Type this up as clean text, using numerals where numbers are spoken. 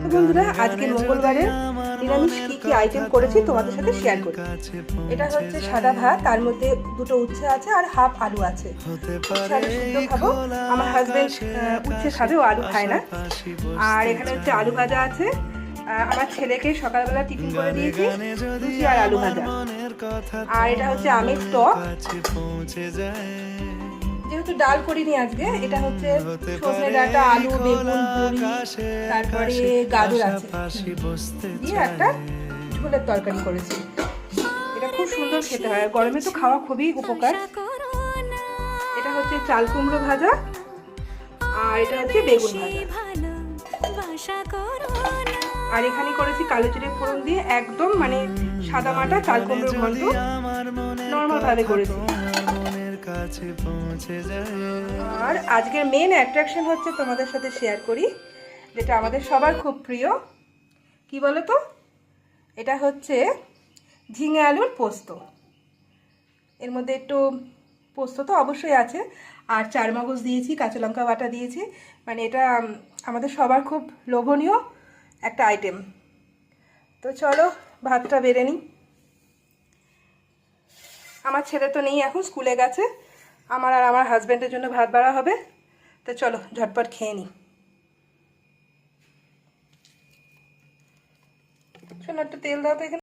তো বন্ধুরা, আজকে মঙ্গলবারে নিরামিষ কি আইটেম করেছি তোমাদের সাথে শেয়ার করি। এটা হচ্ছে সাদা ভাত, তার মধ্যে দুটো উচ্ছে আছে আর হাফ আলু আছে। উচ্ছে আলু সিদ্ধ খাবো, আমার হাজবেন্ড উচ্ছে খাবে, ও আলু খায় না। আর এখানে হচ্ছে আলু ভাজা আছে, আমার ছেলেকে সকালবেলা টিফিন করে দিয়েছি লুচি আর আলু ভাজা। আর এটা হচ্ছে আমের টক, যেহেতু ডাল করিনি আজকে। এটা হচ্ছে সজনে ডাঁটা, আলু, বেগুন, বড়ি, তারপরে গাজর আছে দিয়ে একটা ঝোলের তরকারি করেছি। এটা খুব সুন্দর খেতে হয়, গরমে তো খাওয়া খুবই উপকার। এটা হচ্ছে চাল কুমড়ো ভাজা, আর এটা হচ্ছে বেগুন ভাজা। আর এখানে করেছি কালো জিরে ফোড়ন দিয়ে, একদম মানে সাদা মাটা চাল কুমড়োর ঘন্ট, নর্মাল ভাবে করেছি। আর আজকের মেন অ্যাট্রাকশন হচ্ছে তোমাদের সাথে শেয়ার করি, যেটা আমাদের সবার খুব প্রিয়। কি বলো তো, এটা হচ্ছে ঝিঙে আলুর পোস্ত। এর মধ্যে একটু পোস্ত তো অবশ্যই আছে, আর চারমগজ দিয়েছি, কাঁচা লঙ্কা বাটা দিয়েছি। মানে এটা আমাদের সবার খুব লোভনীয় একটা আইটেম। তো চলো ভাতটা বেড়ে নিই। আমার ছেলে তো নেই, এখন স্কুলে গেছে। আমার আর আমার হাজব্যান্ডের জন্য ভাত বাড়া হবে। তো চলো ঝটপট খেয়ে নিই। শোনো, একটু তেল দাও তো এখানে।